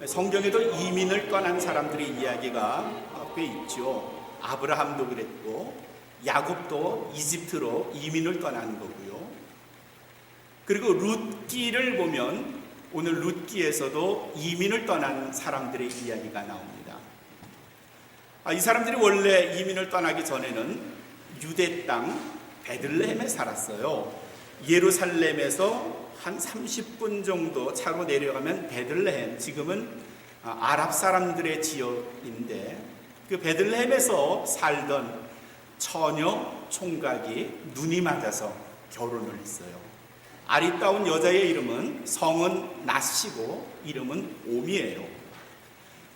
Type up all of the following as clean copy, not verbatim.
성경에도 이민을 떠난 사람들의 이야기가 꽤 있죠. 아브라함도 그랬고 야곱도 이집트로 이민을 떠난 거고요. 그리고 룻기를 보면 오늘 룻기에서도 이민을 떠난 사람들의 이야기가 나옵니다. 이 사람들이 원래 이민을 떠나기 전에는 유대 땅 베들레헴에 살았어요. 예루살렘에서 한 30분 정도 차로 내려가면 베들레헴, 지금은 아랍 사람들의 지역인데 그 베들레헴에서 살던 처녀 총각이 눈이 맞아서 결혼을 했어요. 아리따운 여자의 이름은, 성은 나시고 이름은 옴이에요.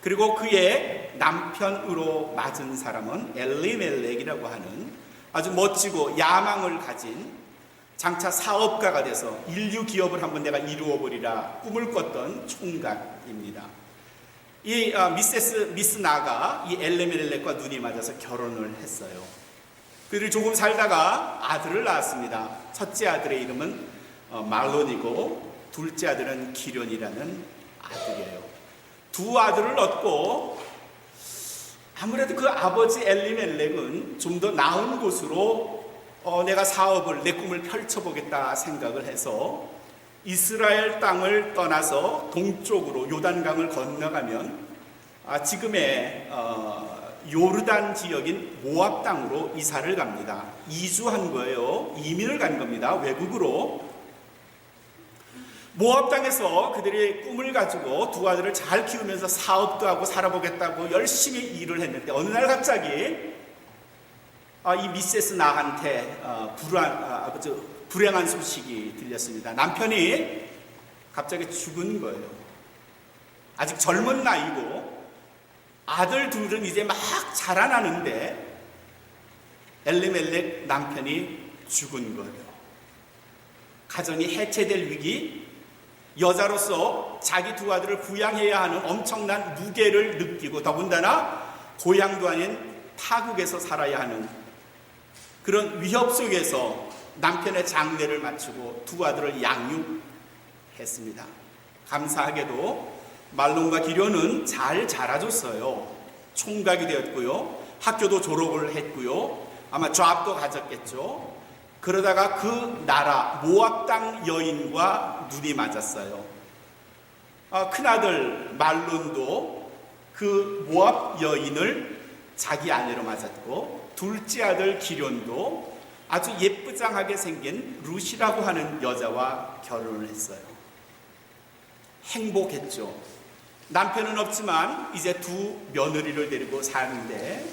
그리고 그의 남편으로 맞은 사람은 엘리멜렉이라고 하는 아주 멋지고 야망을 가진 장차 사업가가 돼서 인류 기업을 한번 내가 이루어버리라 꿈을 꿨던 총각입니다. 이 미스 나가 이 엘리멜렉과 눈이 맞아서 결혼을 했어요. 그들이 조금 살다가 아들을 낳았습니다. 첫째 아들의 이름은 말론이고 둘째 아들은 기련이라는 아들이에요. 두 아들을 얻고 아무래도 그 아버지 엘리멜렉은 좀 더 나은 곳으로 내가 사업을, 내 꿈을 펼쳐보겠다 생각을 해서 이스라엘 땅을 떠나서 동쪽으로 요단강을 건너가면 지금의 요르단 지역인 모압 땅으로 이사를 갑니다. 이주한 거예요. 이민을 간 겁니다. 외국으로. 모압 땅에서 그들이 꿈을 가지고 두 아들을 잘 키우면서 사업도 하고 살아보겠다고 열심히 일을 했는데 어느 날 갑자기 이 미세스 나한테 불행한 소식이 들렸습니다. 남편이 갑자기 죽은 거예요. 아직 젊은 나이고 아들 둘은 이제 막 자라나는데 엘리멜렉 남편이 죽은 거예요. 가정이 해체될 위기, 여자로서 자기 두 아들을 부양해야 하는 엄청난 무게를 느끼고 더군다나 고향도 아닌 타국에서 살아야 하는 그런 위협 속에서 남편의 장례를 마치고 두 아들을 양육했습니다. 감사하게도 말론과 기련은 잘 자라줬어요. 총각이 되었고요. 학교도 졸업을 했고요. 아마 좌업도 가졌겠죠. 그러다가 그 나라 모압 땅 여인과 눈이 맞았어요. 큰아들 말론도 그 모압 여인을 자기 아내로 맞았고 둘째 아들 기련도 아주 예쁘장하게 생긴 룻이라고 하는 여자와 결혼을 했어요. 행복했죠. 남편은 없지만 이제 두 며느리를 데리고 사는데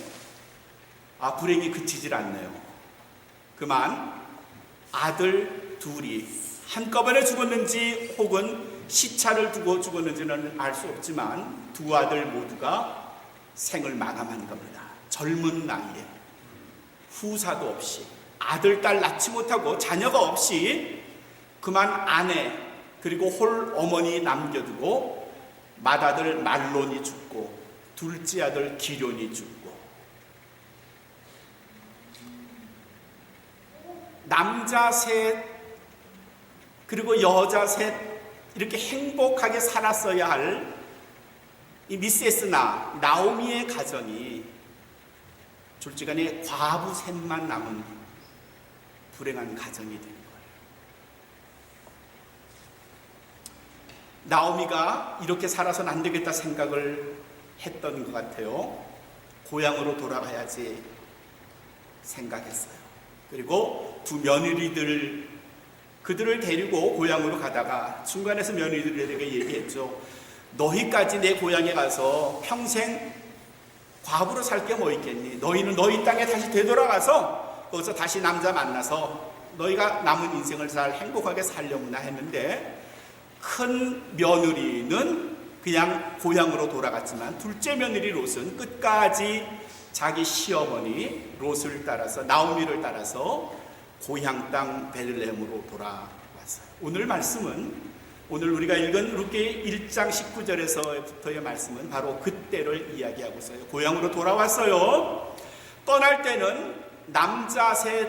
불행이 그치질 않네요. 그만 아들 둘이 한꺼번에 죽었는지 혹은 시차를 두고 죽었는지는 알 수 없지만 두 아들 모두가 생을 마감한 겁니다. 젊은 나이에 후사도 없이 아들, 딸 낳지 못하고 자녀가 없이 그만 아내 그리고 홀 어머니 남겨두고 맏아들 말론이 죽고 둘째 아들 기련이 죽고 남자 셋 그리고 여자 셋 이렇게 행복하게 살았어야 할 이 미세스 나오미의 가정이 졸지간에 과부 셋만 남은 불행한 가정이 된 거예요. 나오미가 이렇게 살아서는 안 되겠다 생각을 했던 것 같아요. 고향으로 돌아가야지 생각했어요. 그리고 두 며느리들 그들을 데리고 고향으로 가다가 중간에서 며느리들에게 얘기했죠. 너희까지 내 고향에 가서 평생 과부로 살 게 뭐 있겠니? 너희는 너희 땅에 다시 되돌아가서 거기서 다시 남자 만나서 너희가 남은 인생을 잘 행복하게 살려무나 했는데 큰 며느리는 그냥 고향으로 돌아갔지만 둘째 며느리 롯은 끝까지 자기 시어머니 롯을 따라서, 나오미를 따라서 고향 땅 베들레헴으로 돌아왔어요. 오늘 말씀은, 오늘 우리가 읽은 룻기 1장 19절에서부터의 말씀은 바로 그때를 이야기하고 있어요. 고향으로 돌아왔어요. 떠날 때는 남자 셋,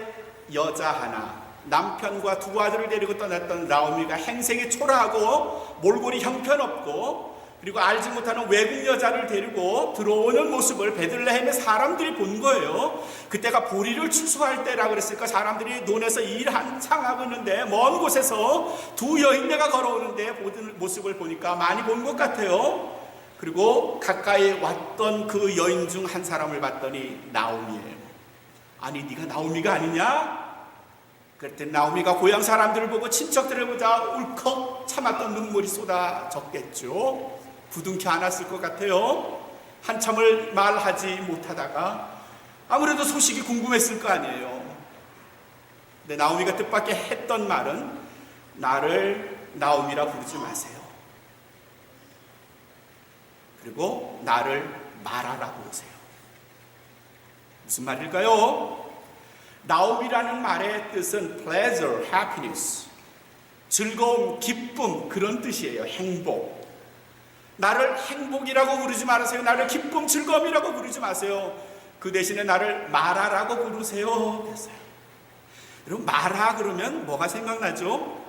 여자 하나, 남편과 두 아들을 데리고 떠났던 나오미가 행색이 초라하고 몰골이 형편없고, 그리고 알지 못하는 외국 여자를 데리고 들어오는 모습을 베들레헴의 사람들이 본 거예요. 그때가 보리를 추수할 때라 그랬으니까 사람들이 논에서 일 한창 하고 있는데 먼 곳에서 두 여인네가 걸어오는데 보는 모습을 보니까 많이 본 것 같아요. 그리고 가까이 왔던 그 여인 중 한 사람을 봤더니 나오미예요. 아니, 네가 나오미가 아니냐? 그랬더니 나오미가 고향 사람들을 보고 친척들을 보자 울컥 참았던 눈물이 쏟아졌겠죠. 부둥켜 안았을 것 같아요. 한참을 말하지 못하다가 아무래도 소식이 궁금했을 거 아니에요. 근데 나오미가 뜻밖의 했던 말은 나를 나오미라 부르지 마세요. 그리고 나를 마라라 부르세요. 무슨 말일까요? 나오미라는 말의 뜻은 pleasure, happiness, 즐거움, 기쁨, 그런 뜻이에요. 행복. 나를 행복이라고 부르지 마세요. 나를 기쁨, 즐거움이라고 부르지 마세요. 그 대신에 나를 마라라고 부르세요. 그랬어요. 여러분, 마라 그러면 뭐가 생각나죠?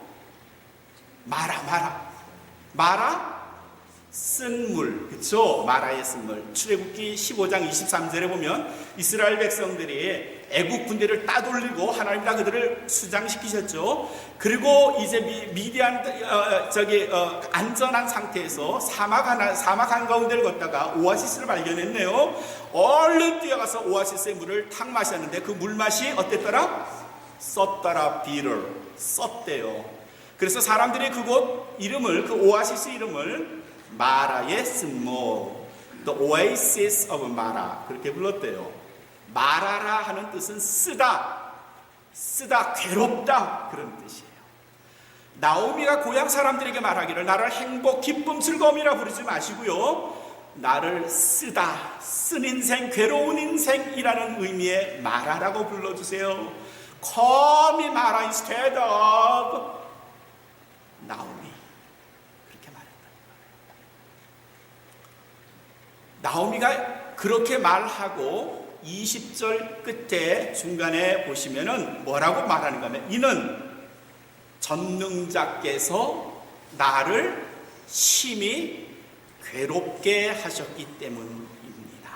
마라? 쓴 물, 그렇죠? 마라의 쓴 물. 출애굽기 15장 23절에 보면 이스라엘 백성들이 애국 군대를 따돌리고 하나님이 그들을 수장시키셨죠. 그리고 이제 미디안 안전한 상태에서 사막 한가운데를 걷다가 오아시스를 발견했네요. 얼른 뛰어가서 오아시스의 물을 탁 마셨는데 그 물맛이 어땠더라? 썼더라. 썼대요. 그래서 사람들이 그곳 이름을, 그 오아시스 이름을 마라의 쓴모, The Oasis of Mara, 그렇게 불렀대요. 마라라 하는 뜻은 쓰다, 괴롭다, 그런 뜻이에요. 나오미가 고향 사람들에게 말하기를 나를 행복, 기쁨, 즐거움이라 부르지 마시고요, 나를 쓴 인생, 괴로운 인생이라는 의미의 마라라고 불러주세요. Call me Mara instead of 나오미. 그렇게 말했다. 나오미가 그렇게 말하고 20절 끝에 중간에 보시면은 뭐라고 말하는가 하면 이는 전능자께서 나를 심히 괴롭게 하셨기 때문입니다.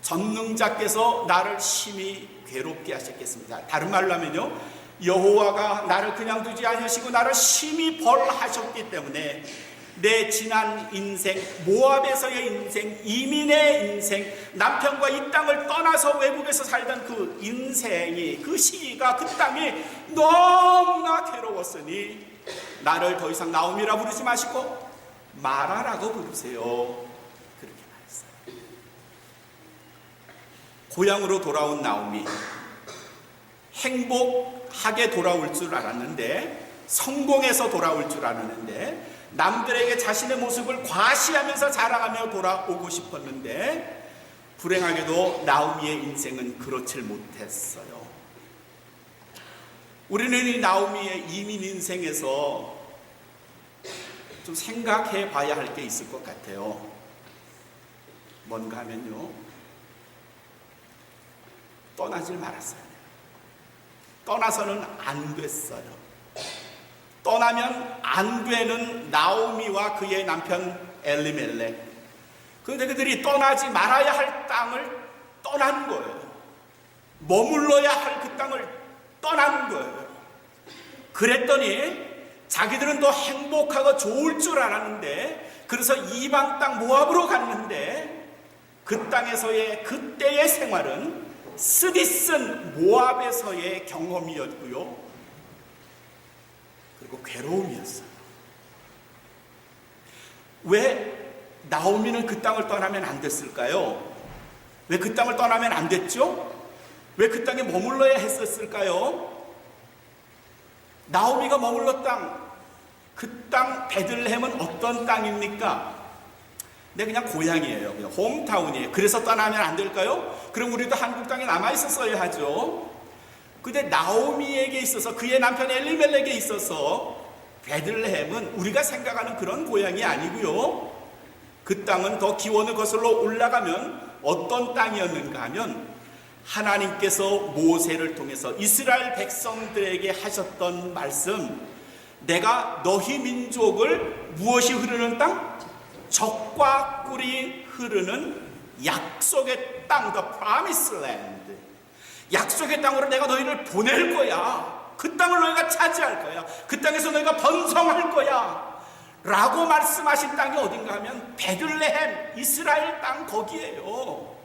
전능자께서 나를 심히 괴롭게 하셨겠습니다. 다른 말로 하면요, 여호와가 나를 그냥 두지 않으시고 나를 심히 벌하셨기 때문에 내 지난 인생, 모압에서의 인생, 이민의 인생, 남편과 이 땅을 떠나서 외국에서 살던 그 인생이, 그 시기가, 그 땅이 너무나 괴로웠으니 나를 더 이상 나오미라 부르지 마시고 마라라고 부르세요. 그렇게 말했어요. 고향으로 돌아온 나오미, 행복하게 돌아올 줄 알았는데, 성공해서 돌아올 줄 알았는데, 남들에게 자신의 모습을 과시하면서 자랑하며 돌아오고 싶었는데, 불행하게도 나오미의 인생은 그렇질 못했어요. 우리는 이 나오미의 이민 인생에서 좀 생각해 봐야 할 게 있을 것 같아요. 뭔가 하면요, 떠나질 말았어요. 떠나서는 안 됐어요. 떠나면 안 되는 나오미와 그의 남편 엘리멜렉. 그런데 그들이 떠나지 말아야 할 땅을 떠난 거예요. 머물러야 할 그 땅을 떠난 거예요. 그랬더니 자기들은 더 행복하고 좋을 줄 알았는데, 그래서 이방 땅 모압으로 갔는데 그 땅에서의 그때의 생활은 쓰디쓴 모압에서의 경험이었고요, 그리고 괴로움이었어요. 왜 나오미는 그 땅을 떠나면 안 됐을까요? 왜 그 땅을 떠나면 안 됐죠? 왜 그 땅에 머물러야 했었을까요? 나오미가 머물렀 땅, 그 땅 베들레헴은 어떤 땅입니까? 내 그냥 고향이에요. 그냥 홈타운이에요. 그래서 떠나면 안 될까요? 그럼 우리도 한국 땅에 남아 있었어야 하죠. 근데 나오미에게 있어서, 그의 남편 엘리멜렉에 있어서 베들레헴은 우리가 생각하는 그런 고향이 아니고요. 그 땅은 더 기원을 거슬러 올라가면 어떤 땅이었는가 하면 하나님께서 모세를 통해서 이스라엘 백성들에게 하셨던 말씀, 내가 너희 민족을 무엇이 흐르는 땅? 젖과 꿀이 흐르는 약속의 땅, the promised land. 약속의 땅으로 내가 너희를 보낼 거야. 그 땅을 너희가 차지할 거야. 그 땅에서 너희가 번성할 거야 라고 말씀하신 땅이 어딘가 하면 베들레헴, 이스라엘 땅 거기에요.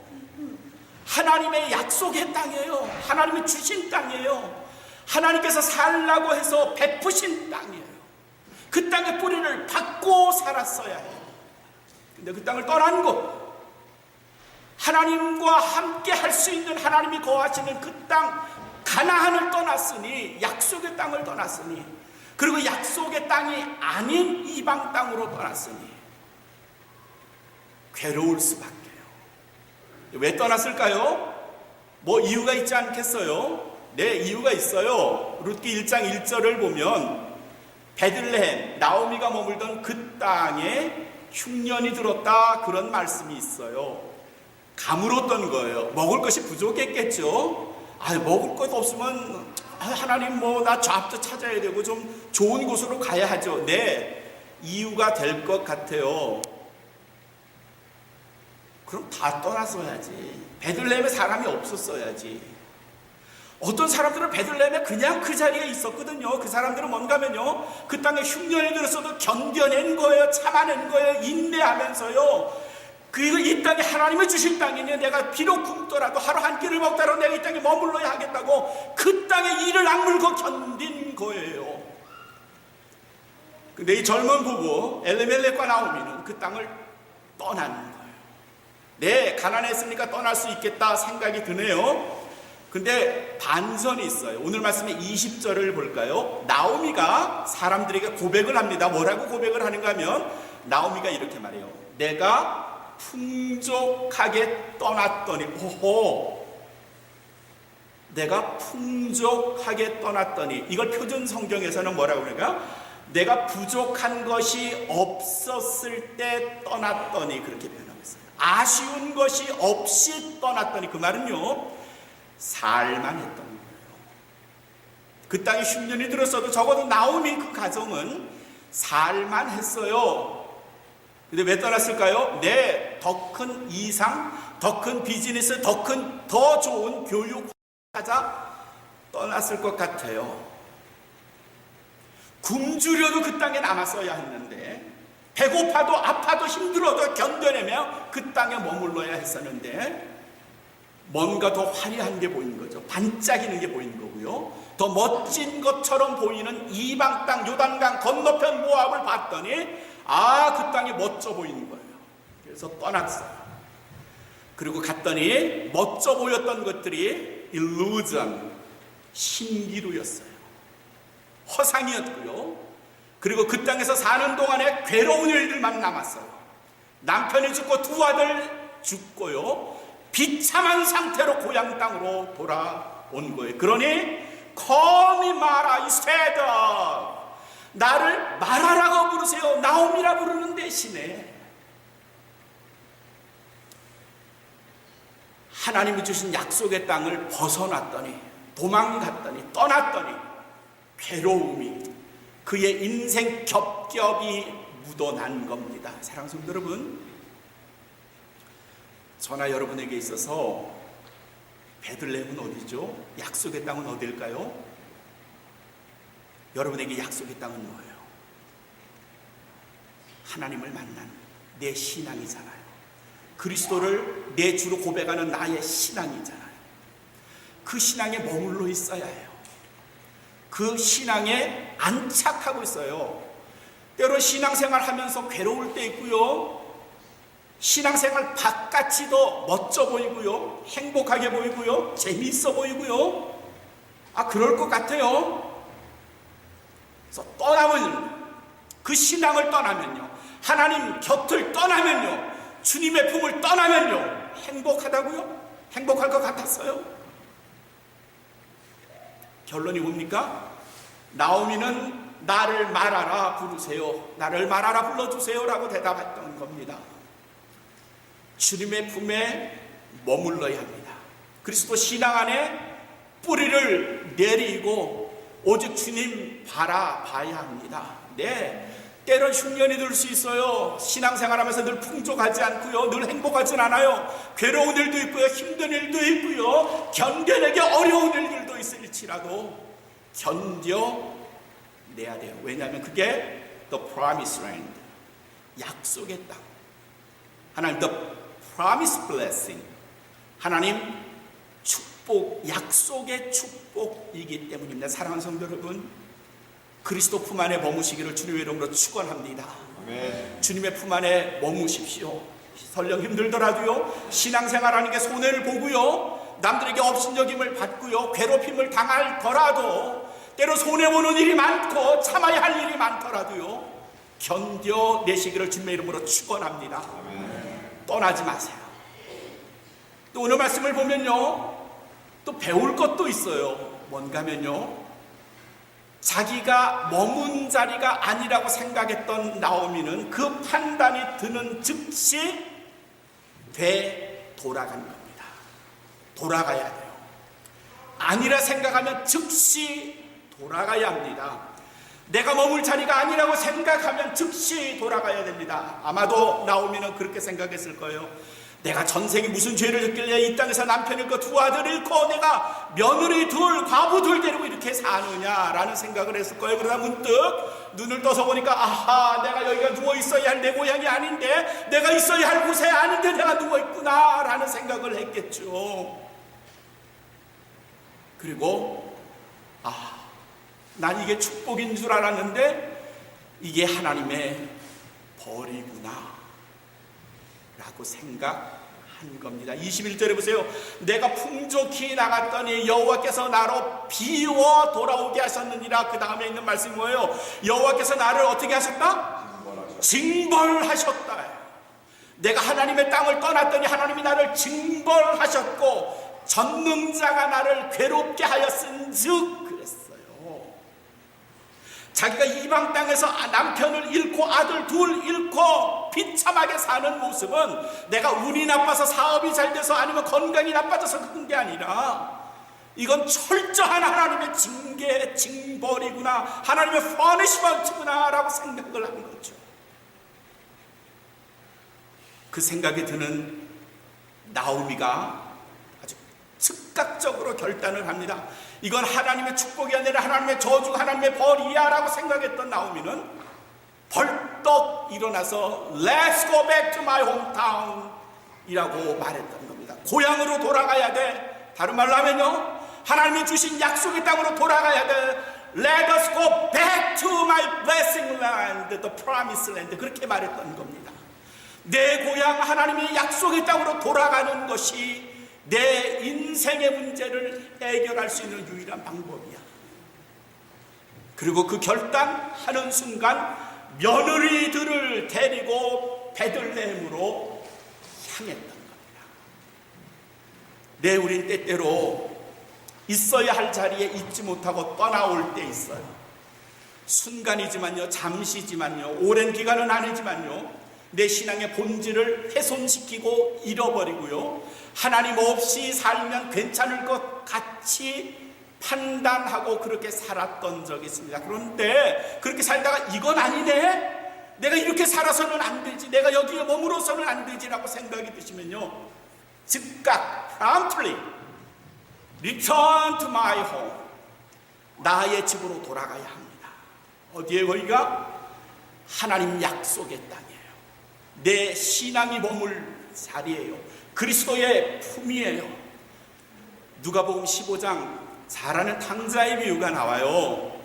하나님의 약속의 땅이에요. 하나님이 주신 땅이에요. 하나님께서 살라고 해서 베푸신 땅이에요. 그 땅의 뿌리를 받고 살았어야 해요. 근데 그 땅을 떠난 것, 하나님과 함께 할 수 있는, 하나님이 거하시는 그 땅 가나안을 떠났으니, 약속의 땅을 떠났으니, 그리고 약속의 땅이 아닌 이방 땅으로 떠났으니 괴로울 수밖에요. 왜 떠났을까요? 뭐 이유가 있지 않겠어요? 네, 이유가 있어요. 룻기 1장 1절을 보면 베들레헴, 나오미가 머물던 그 땅에 흉년이 들었다, 그런 말씀이 있어요. 가물었던 거예요. 먹을 것이 부족했겠죠. 먹을 것 없으면 하나님 나 잡도 찾아야 되고 좀 좋은 곳으로 가야 하죠. 네, 이유가 될 것 같아요. 그럼 다 떠났어야지. 베들레헴에 사람이 없었어야지. 어떤 사람들은 베들레헴에 그냥 그 자리에 있었거든요. 그 사람들은 뭔가면요, 그 땅에 흉년이 들었어도 견뎌낸 거예요. 참아낸 거예요. 인내하면서요. 그리고 이 땅이 하나님이 주신 땅이니 내가 비록 굶더라도 하루 한 끼를 먹더라도 내가 이 땅에 머물러야 하겠다고 그 땅에 이를 악물고 견딘 거예요. 근데 이 젊은 부부 엘리멜렉과 나오미는 그 땅을 떠난 거예요. 네, 가난했으니까 떠날 수 있겠다 생각이 드네요. 근데 반전이 있어요. 오늘 말씀의 20절을 볼까요? 나오미가 사람들에게 고백을 합니다. 뭐라고 고백을 하는가 하면 나오미가 이렇게 말해요. 내가 풍족하게 떠났더니, 내가 풍족하게 떠났더니, 이걸 표준 성경에서는 뭐라고 그러니까 내가 부족한 것이 없었을 때 떠났더니, 그렇게 표현하고 있어요. 아쉬운 것이 없이 떠났더니, 그 말은요, 살만 했던 거예요. 그 땅에 흉년이 들었어도 적어도 나오미 그 가정은 살만 했어요. 근데 왜 떠났을까요? 네, 더 큰 이상, 더 큰 비즈니스, 더 좋은 교육 찾아 떠났을 것 같아요. 굶주려도 그 땅에 남았어야 했는데, 배고파도 아파도 힘들어도 견뎌내며 그 땅에 머물러야 했었는데, 뭔가 더 화려한 게 보이는 거죠. 반짝이는 게 보이는 거고요. 더 멋진 것처럼 보이는 이방 땅, 요단강 건너편 모압을 봤더니 그 땅이 멋져 보이는 거예요. 그래서 떠났어요. 그리고 갔더니 멋져 보였던 것들이 illusion, 신기루였어요. 허상이었고요. 그리고 그 땅에서 사는 동안에 괴로운 일들만 남았어요. 남편이 죽고 두 아들 죽고요. 비참한 상태로 고향 땅으로 돌아온 거예요. 그러니 거미 마라 instead of, 나를 마라라고 부르세요. 나오미라 부르는 대신에 하나님이 주신 약속의 땅을 벗어났더니, 도망갔더니, 떠났더니 괴로움이, 그의 인생 겹겹이 묻어난 겁니다. 사랑하는 성도 여러분, 저나 여러분에게 있어서 베들레헴은 어디죠? 약속의 땅은 어딜까요? 여러분에게 약속의 땅은 뭐예요? 하나님을 만난 내 신앙이잖아요. 그리스도를 내 주로 고백하는 나의 신앙이잖아요. 그 신앙에 머물러 있어야 해요. 그 신앙에 안착하고 있어요. 때로 신앙생활 하면서 괴로울 때 있고요. 신앙생활 바깥이도 멋져 보이고요. 행복하게 보이고요. 재미있어 보이고요. 그럴 것 같아요. 그래서 떠나면, 그 신앙을 떠나면요, 하나님 곁을 떠나면요, 주님의 품을 떠나면요, 행복하다고요? 행복할 것 같았어요? 결론이 뭡니까? 나오미는 나를 말하라 부르세요, 나를 말하라 불러주세요 라고 대답했던 겁니다. 주님의 품에 머물러야 합니다. 그리스도 신앙 안에 뿌리를 내리고 오직 주님 바라봐야 합니다. 네, 때론 흉년이 들 수 있어요. 신앙생활하면서 늘 풍족하지 않고요, 늘 행복하진 않아요. 괴로운 일도 있고요, 힘든 일도 있고요, 견뎌내기 어려운 일들도 있을지라도 견뎌내야 돼요. 왜냐하면 그게 The Promised Land, 약속의 땅, 하나님 The Promised Blessing, 하나님 축복, 약속의 축복이기 때문입니다. 사랑하는 성도 여러분, 그리스도 품 안에 머무시기를 주님의 이름으로 축원합니다. 아멘. 주님의 품 안에 머무십시오. 설령 힘들더라도요, 신앙생활하는 게 손해를 보고요, 남들에게 업신여김을 받고요, 괴롭힘을 당하더라도, 때로 손해보는 일이 많고 참아야 할 일이 많더라도요, 견뎌내시기를 주님의 이름으로 축원합니다. 아멘. 떠나지 마세요. 또 오늘 말씀을 보면요, 또 배울 것도 있어요. 뭔가 하면요, 자기가 머문 자리가 아니라고 생각했던 나오미는 그 판단이 드는 즉시 되돌아간 겁니다. 돌아가야 돼요. 아니라 생각하면 즉시 돌아가야 합니다. 내가 머물 자리가 아니라고 생각하면 즉시 돌아가야 됩니다. 아마도 나오미는 그렇게 생각했을 거예요. 내가 전생에 무슨 죄를 졌길래 이 땅에서 남편 잃고 두 아들 잃고 내가 며느리 둘, 과부 둘 데리고 이렇게 사느냐라는 생각을 했을 거예요. 그러다 문득 눈을 떠서 보니까, 아하, 내가 여기가 누워 있어야 할 내 고향이 아닌데, 내가 있어야 할 곳에 아닌데 내가 누워 있구나 라는 생각을 했겠죠. 그리고 난 이게 축복인 줄 알았는데 이게 하나님의 벌이구나 라고 생각한 겁니다. 21절에 보세요. 내가 풍족히 나갔더니 여호와께서 나로 비워 돌아오게 하셨느니라. 그 다음에 있는 말씀이 뭐예요? 여호와께서 나를 어떻게 하셨다? 징벌하셨다. 내가 하나님의 땅을 떠났더니 하나님이 나를 징벌하셨고 전능자가 나를 괴롭게 하였은즉 그랬어요. 자기가 이방 땅에서 남편을 잃고 아들 둘 잃고 비참하게 사는 모습은 내가 운이 나빠서 사업이 잘 돼서 아니면 건강이 나빠져서 그런 게 아니라 이건 철저한 하나님의 징계, 징벌이구나, 하나님의 퍼니시먼트구나 라고 생각을 한 거죠. 그 생각이 드는 나오미가 아주 즉각적으로 결단을 합니다. 이건 하나님의 축복이 아니라 하나님의 저주가 하나님의 벌이야 라고 생각했던 나오미는 벌떡 일어나서 Let's go back to my hometown 이라고 말했던 겁니다. 고향으로 돌아가야 돼. 다른 말로 하면요, 하나님이 주신 약속의 땅으로 돌아가야 돼. Let us go back to my blessing land, the promised land. 그렇게 말했던 겁니다. 내 고향 하나님의 약속의 땅으로 돌아가는 것이 내 인생의 문제를 해결할 수 있는 유일한 방법이야. 그리고 그 결단하는 순간 며느리들을 데리고 베들레헴으로 향했던 겁니다. 네, 우린 때때로 있어야 할 자리에 있지 못하고 떠나올 때 있어요. 순간이지만요, 잠시지만요, 오랜 기간은 아니지만요, 내 신앙의 본질을 훼손시키고 잃어버리고요, 하나님 없이 살면 괜찮을 것 같이 판단하고 그렇게 살았던 적이 있습니다. 그런데 그렇게 살다가 이건 아니네, 내가 이렇게 살아서는 안 되지, 내가 여기에 머물러서는 안 되지라고 생각이 드시면요, 즉각 promptly return to my home, 나의 집으로 돌아가야 합니다. 어디에 거기가? 하나님 약속의 땅이에요. 내 신앙이 머물 자리예요. 그리스도의 품이에요. 누가복음 15장 잘 아는 탕자의 비유가 나와요.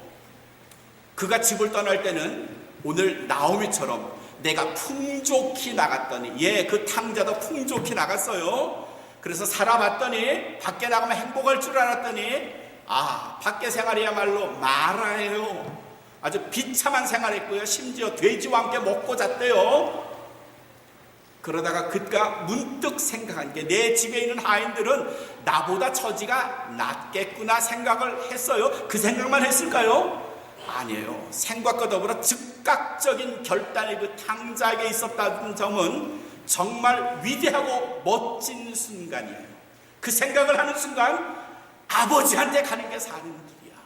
그가 집을 떠날 때는 오늘 나오미처럼 내가 풍족히 나갔더니, 그 탕자도 풍족히 나갔어요. 그래서 살아봤더니 밖에 나가면 행복할 줄 알았더니 밖에 생활이야말로 마라예요. 아주 비참한 생활했고요, 심지어 돼지와 함께 먹고 잤대요. 그러다가 그가 문득 생각한 게 내 집에 있는 하인들은 나보다 처지가 낫겠구나 생각을 했어요. 그 생각만 했을까요? 아니에요. 생각과 더불어 즉각적인 결단이 그 탕자에게 있었다는 점은 정말 위대하고 멋진 순간이에요. 그 생각을 하는 순간 아버지한테 가는 게 사는 길이야.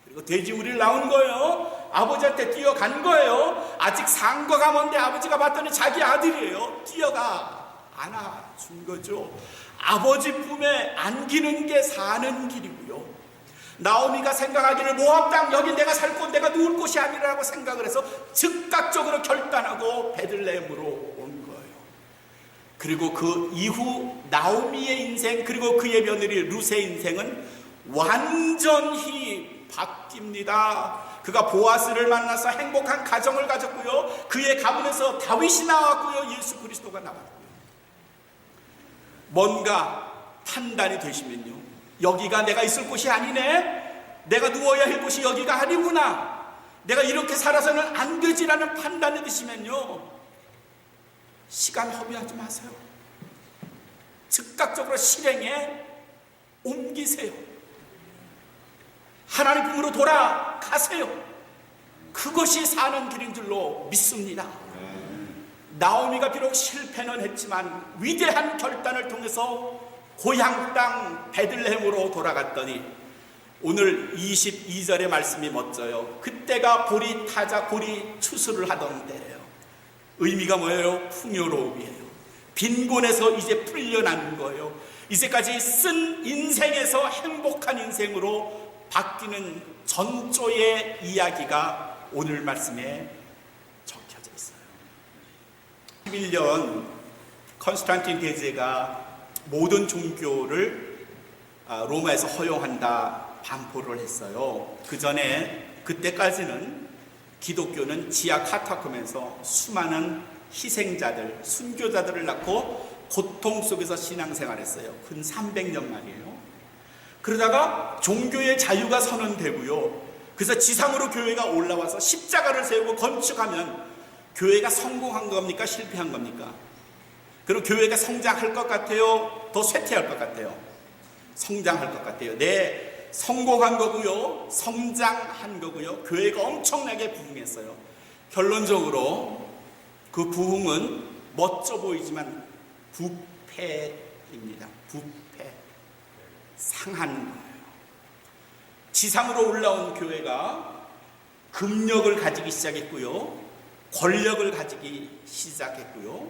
그리고 돼지우리를 낳은 거예요. 아버지한테 뛰어간 거예요. 아직 상과가 먼데 아버지가 봤더니 자기 아들이에요. 뛰어가 안아준 거죠. 아버지 품에 안기는 게 사는 길이고요. 나오미가 생각하기를 모압 땅 여기 내가 살 곳 내가 누울 곳이 아니라고 생각을 해서 즉각적으로 결단하고 베들레헴으로 온 거예요. 그리고 그 이후 나오미의 인생 그리고 그의 며느리 룻의 인생은 완전히 바뀝니다. 그가 보아스를 만나서 행복한 가정을 가졌고요. 그의 가문에서 다윗이 나왔고요. 예수 그리스도가 나왔고요. 뭔가 판단이 되시면요. 여기가 내가 있을 곳이 아니네. 내가 누워야 할 곳이 여기가 아니구나. 내가 이렇게 살아서는 안 되지라는 판단이 드시면요. 시간 허비하지 마세요. 즉각적으로 실행에 옮기세요. 하나님 품으로 돌아가세요. 그것이 사는 길인 줄로 믿습니다. 나오미가 비록 실패는 했지만 위대한 결단을 통해서 고향 땅 베들레헴으로 돌아갔더니 오늘 22절의 말씀이 멋져요. 그때가 보리 타자 고리 추수를 하던 때예요. 의미가 뭐예요? 풍요로움이에요. 빈곤에서 이제 풀려난 거예요. 이제까지 쓴 인생에서 행복한 인생으로 바뀌는 전조의 이야기가 오늘 말씀에 적혀져 있어요. 11년 컨스탄틴 대제가 모든 종교를 로마에서 허용한다 반포를 했어요. 그 전에 그때까지는 기독교는 지하 카타콤에서 수많은 희생자들, 순교자들을 낳고 고통 속에서 신앙생활했어요. 근 300년 만이에요. 그러다가 종교의 자유가 선언되고요. 그래서 지상으로 교회가 올라와서 십자가를 세우고 건축하면 교회가 성공한 겁니까? 실패한 겁니까? 그리고 교회가 성장할 것 같아요? 더 쇠퇴할 것 같아요? 성장할 것 같아요. 네, 성공한 거고요. 성장한 거고요. 교회가 엄청나게 부흥했어요. 결론적으로 그 부흥은 멋져 보이지만 부패입니다. 부패. 상한 거예요. 지상으로 올라온 교회가 금력을 가지기 시작했고요. 권력을 가지기 시작했고요.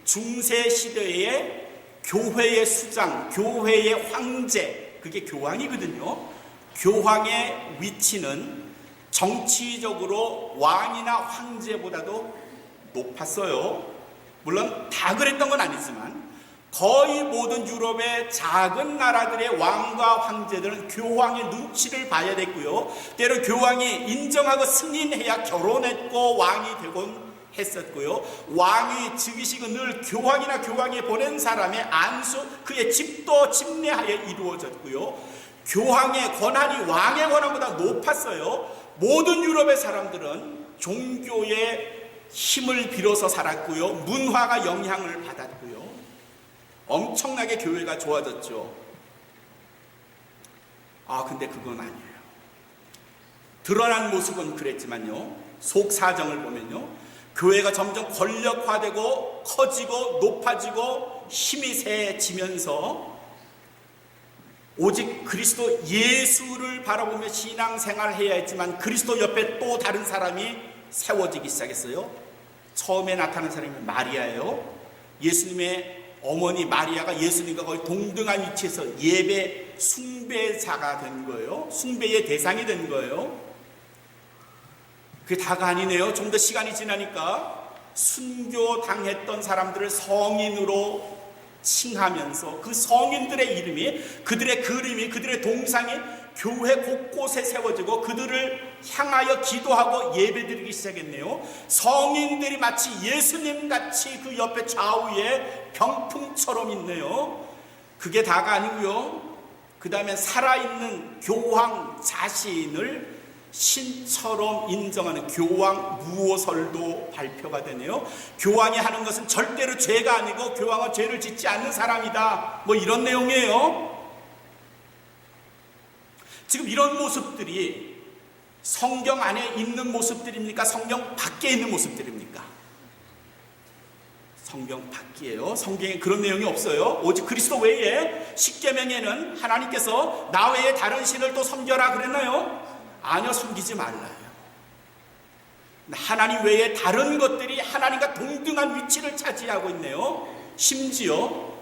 중세 시대에 교회의 수장, 교회의 황제, 그게 교황이거든요. 교황의 위치는 정치적으로 왕이나 황제보다도 높았어요. 물론 다 그랬던 건 아니지만 거의 모든 유럽의 작은 나라들의 왕과 황제들은 교황의 눈치를 봐야 됐고요. 때로 교황이 인정하고 승인해야 결혼했고 왕이 되곤 했었고요. 왕이 즉위식은 늘 교황이나 교황이 보낸 사람의 안수, 그의 집도 집내하에 이루어졌고요. 교황의 권한이 왕의 권한보다 높았어요. 모든 유럽의 사람들은 종교의 힘을 빌어서 살았고요. 문화가 영향을 받았고요. 엄청나게 교회가 좋아졌죠. 근데 그건 아니에요. 드러난 모습은 그랬지만요. 속 사정을 보면요. 교회가 점점 권력화되고 커지고 높아지고 힘이 세지면서 오직 그리스도 예수를 바라보며 신앙생활을 해야 했지만 그리스도 옆에 또 다른 사람이 세워지기 시작했어요. 처음에 나타난 사람이 마리아예요. 예수님의 어머니 마리아가 예수님과 거의 동등한 위치에서 예배 숭배자가 된 거예요. 숭배의 대상이 된 거예요. 그게 다가 아니네요. 좀 더 시간이 지나니까 순교 당했던 사람들을 성인으로 칭하면서 그 성인들의 이름이, 그들의 그림이, 그들의 동상이 교회 곳곳에 세워지고 그들을 향하여 기도하고 예배드리기 시작했네요. 성인들이 마치 예수님같이 그 옆에 좌우에 병풍처럼 있네요. 그게 다가 아니고요. 그 다음에 살아있는 교황 자신을 신처럼 인정하는 교황 무호설도 발표가 되네요. 교황이 하는 것은 절대로 죄가 아니고 교황은 죄를 짓지 않는 사람이다. 뭐 이런 내용이에요. 지금 이런 모습들이 성경 안에 있는 모습들입니까? 성경 밖에 있는 모습들입니까? 성경 밖이에요. 성경에 그런 내용이 없어요. 오직 그리스도 외에 십계명에는 하나님께서 나 외에 다른 신을 또 섬겨라 그랬나요? 아니요, 섬기지 말라요. 하나님 외에 다른 것들이 하나님과 동등한 위치를 차지하고 있네요. 심지어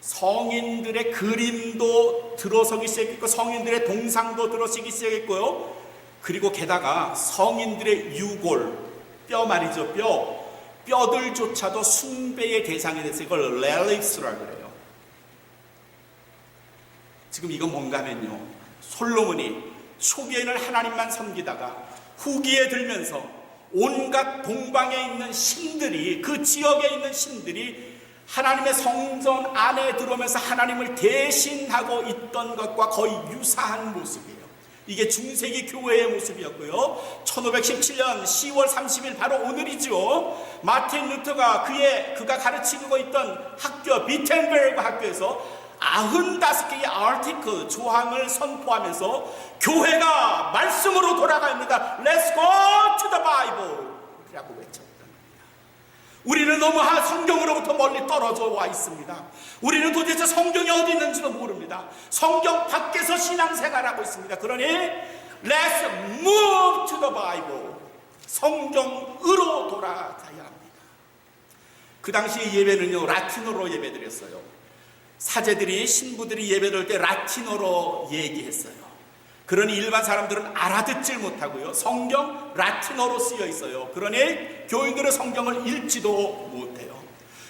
성인들의 그림도 들어서기 시작했고 성인들의 동상도 들어서기 시작했고요. 그리고 게다가 성인들의 유골, 뼈 말이죠. 뼈들조차도 숭배의 대상이 돼서 이걸 렐릭스라고 그래요. 지금 이건 뭔가 하면요, 솔로몬이 초기에는 하나님만 섬기다가 후기에 들면서 온갖 동방에 있는 신들이, 그 지역에 있는 신들이 하나님의 성전 안에 들어오면서 하나님을 대신하고 있던 것과 거의 유사한 모습이에요. 이게 중세기 교회의 모습이었고요. 1517년 10월 30일 바로 오늘이죠. 마틴 루터가 그가 가르치고 있던 학교 비텐베르그 학교에서 95개의 아티클 조항을 선포하면서 교회가 말씀으로 돌아가야 합니다. Let's go to the Bible 라고 외쳤던 겁니다. 우리는 너무 성경으로부터 멀리 떨어져 와 있습니다. 우리는 도대체 성경이 어디 있는지도 모릅니다. 성경 밖에서 신앙생활하고 있습니다. 그러니 Let's move to the Bible, 성경으로 돌아가야 합니다. 그 당시 예배는요, 라틴어로 예배드렸어요. 사제들이, 신부들이 예배드릴 때 라틴어로 얘기했어요. 그러니 일반 사람들은 알아듣질 못하고요, 성경 라틴어로 쓰여 있어요. 그러니 교인들은 성경을 읽지도 못해요.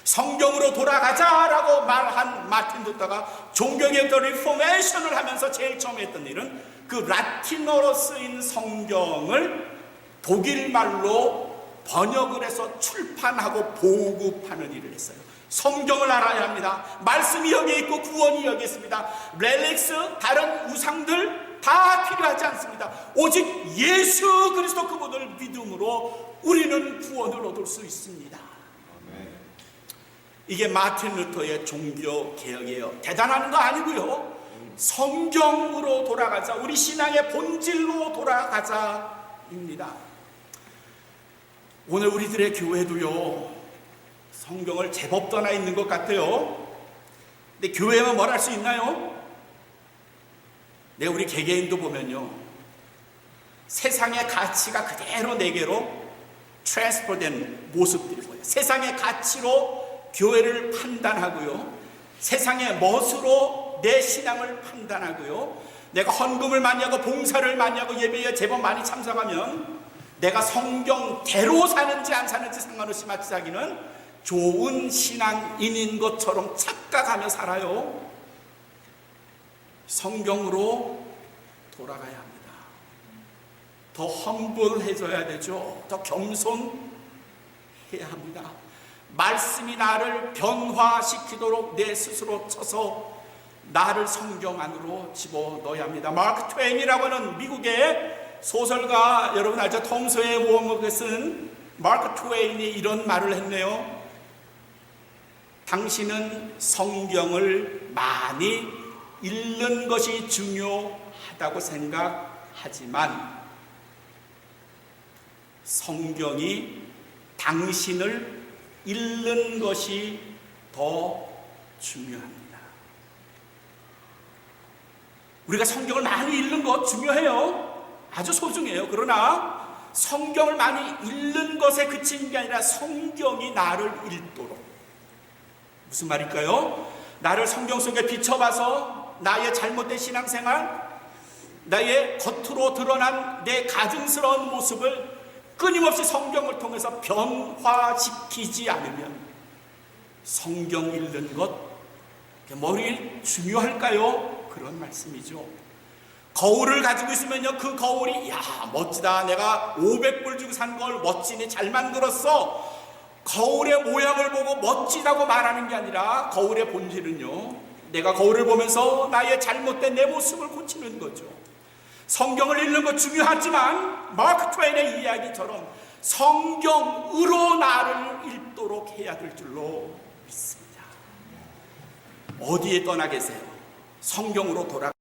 성경으로 돌아가자라고 말한 마틴 루터가 종교개혁 리포메이션을 하면서 제일 처음 했던 일은 그 라틴어로 쓰인 성경을 독일말로 번역을 해서 출판하고 보급하는 일을 했어요. 성경을 알아야 합니다. 말씀이 여기에 있고 구원이 여기에 있습니다. 렐릭스, 다른 우상들 다 필요하지 않습니다. 오직 예수 그리스도 그분을 믿음으로 우리는 구원을 얻을 수 있습니다. 이게 마틴 루터의 종교 개혁이에요. 대단한 거 아니고요, 성경으로 돌아가자, 우리 신앙의 본질로 돌아가자입니다. 오늘 우리들의 교회도요, 성경을 제법 떠나 있는 것 같아요. 근데 교회만 뭘 할 수 있나요? 네, 우리 개개인도 보면요, 세상의 가치가 그대로 내게로 트랜스퍼된 모습들이 보여요. 세상의 가치로 교회를 판단하고요, 세상의 멋으로 내 신앙을 판단하고요, 내가 헌금을 많이 하고 봉사를 많이 하고 예배에 제법 많이 참석하면 내가 성경대로 사는지 안 사는지 상관없이 마치 자기는 좋은 신앙인인 것처럼 착각하며 살아요. 성경으로 돌아가야 합니다. 더 험블해져야 되죠. 더 겸손해야 합니다. 말씀이 나를 변화시키도록 내 스스로 쳐서 나를 성경 안으로 집어넣어야 합니다. 마크 트웨인이라고 하는 미국의 소설가, 여러분 알죠? 톰 소의 모험을 쓴 마크 트웨인이 이런 말을 했네요. 당신은 성경을 많이 읽는 것이 중요하다고 생각하지만 성경이 당신을 읽는 것이 더 중요합니다. 우리가 성경을 많이 읽는 것 중요해요. 아주 소중해요. 그러나 성경을 많이 읽는 것에 그치는 게 아니라 성경이 나를 읽도록. 무슨 말일까요? 나를 성경 속에 비춰봐서 나의 잘못된 신앙생활, 나의 겉으로 드러난 내 가증스러운 모습을 끊임없이 성경을 통해서 변화시키지 않으면 성경 읽는 것, 머리 중요할까요? 그런 말씀이죠. 거울을 가지고 있으면요, 그 거울이 야 멋지다, 내가 500불 주고 산 걸 멋지니 잘 만들었어, 거울의 모양을 보고 멋지다고 말하는 게 아니라 거울의 본질은요, 내가 거울을 보면서 나의 잘못된 내 모습을 고치는 거죠. 성경을 읽는 것 중요하지만 마크 트웨인의 이야기처럼 성경으로 나를 읽도록 해야 될 줄로 믿습니다. 어디에 떠나 계세요? 성경으로 돌아갑니다.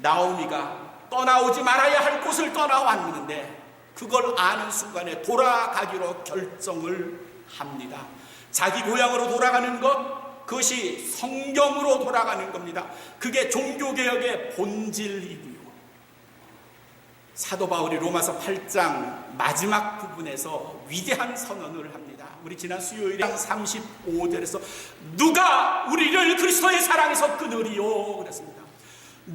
나오미가 떠나오지 말아야 할 곳을 떠나왔는데 그걸 아는 순간에 돌아가기로 결정을 합니다. 자기 고향으로 돌아가는 것, 그것이 성경으로 돌아가는 겁니다. 그게 종교개혁의 본질이고요. 사도 바울이 로마서 8장 마지막 부분에서 위대한 선언을 합니다. 우리 지난 수요일에 35절에서 누가 우리를 그리스도의 사랑에서 끊으리요 그랬습니다.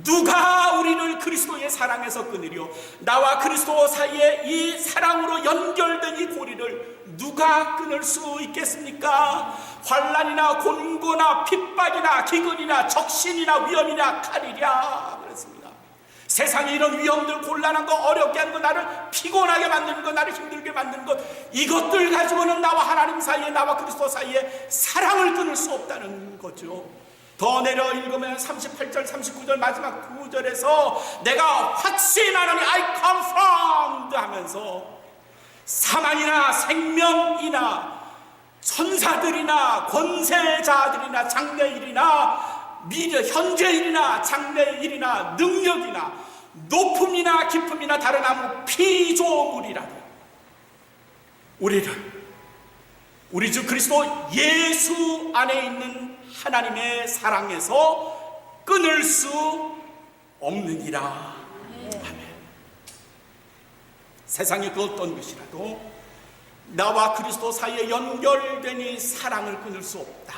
누가 우리를 그리스도의 사랑에서 끊으리요? 나와 그리스도 사이에 이 사랑으로 연결된 이 고리를 누가 끊을 수 있겠습니까? 환난이나 곤고나 핍박이나 기근이나 적신이나 위험이나 칼이랴 그랬습니다. 세상에 이런 위험들, 곤란한 거, 어렵게 하는 거, 나를 피곤하게 만드는 거, 나를 힘들게 만드는 것, 이것들 가지고는 나와 하나님 사이에, 나와 그리스도 사이에 사랑을 끊을 수 없다는 거죠. 더 내려 읽으면 38절 39절 마지막 구절에서 내가 확신하노니 I confirmed 하면서 사망이나 생명이나 천사들이나 권세자들이나 장래일이나 현재일이나 장래일이나 능력이나 높음이나 깊음이나 다른 아무 피조물이라도 우리 주 그리스도 예수 안에 있는 하나님의 사랑에서 끊을 수 없느니라. 아멘. 세상의 그 어떤 것이라도 나와 그리스도 사이에 연결된 이 사랑을 끊을 수 없다.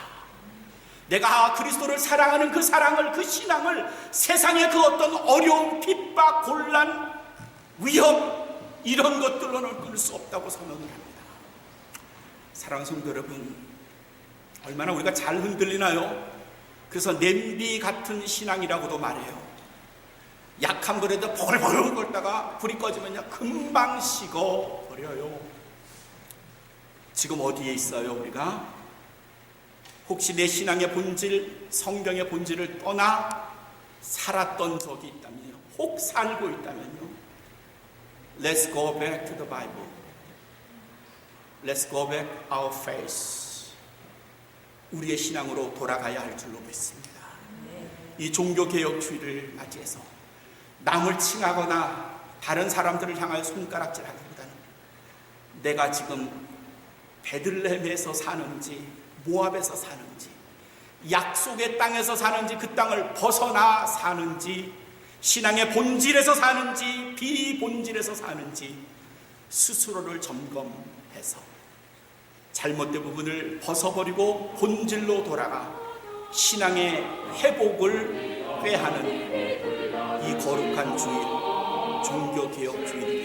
내가 그리스도를 사랑하는 그 사랑을, 그 신앙을 세상의 그 어떤 어려움, 핍박, 곤란, 위험 이런 것들로는 끊을 수 없다고 선언을 합니다. 사랑하는 성도 여러분, 얼마나 우리가 잘 흔들리나요? 그래서 냄비 같은 신앙이라고도 말해요. 약한 불에도 보글보글 끓다가 불이 꺼지면요 금방 식어버려요. 지금 어디에 있어요 우리가? 혹시 내 신앙의 본질, 성경의 본질을 떠나 살았던 적이 있다면요, 혹 살고 있다면요, Let's go back to the Bible. Let's go back our faith. 우리의 신앙으로 돌아가야 할 줄로 믿습니다. 이 종교개혁주의를 맞이해서 남을 칭하거나 다른 사람들을 향하여 손가락질하기보다는 내가 지금 베들레헴에서 사는지 모압에서 사는지 약속의 땅에서 사는지 그 땅을 벗어나 사는지 신앙의 본질에서 사는지 비본질에서 사는지 스스로를 점검해서 잘못된 부분을 벗어버리고 본질로 돌아가 신앙의 회복을 꾀하는 이 거룩한 주의, 종교개혁주의를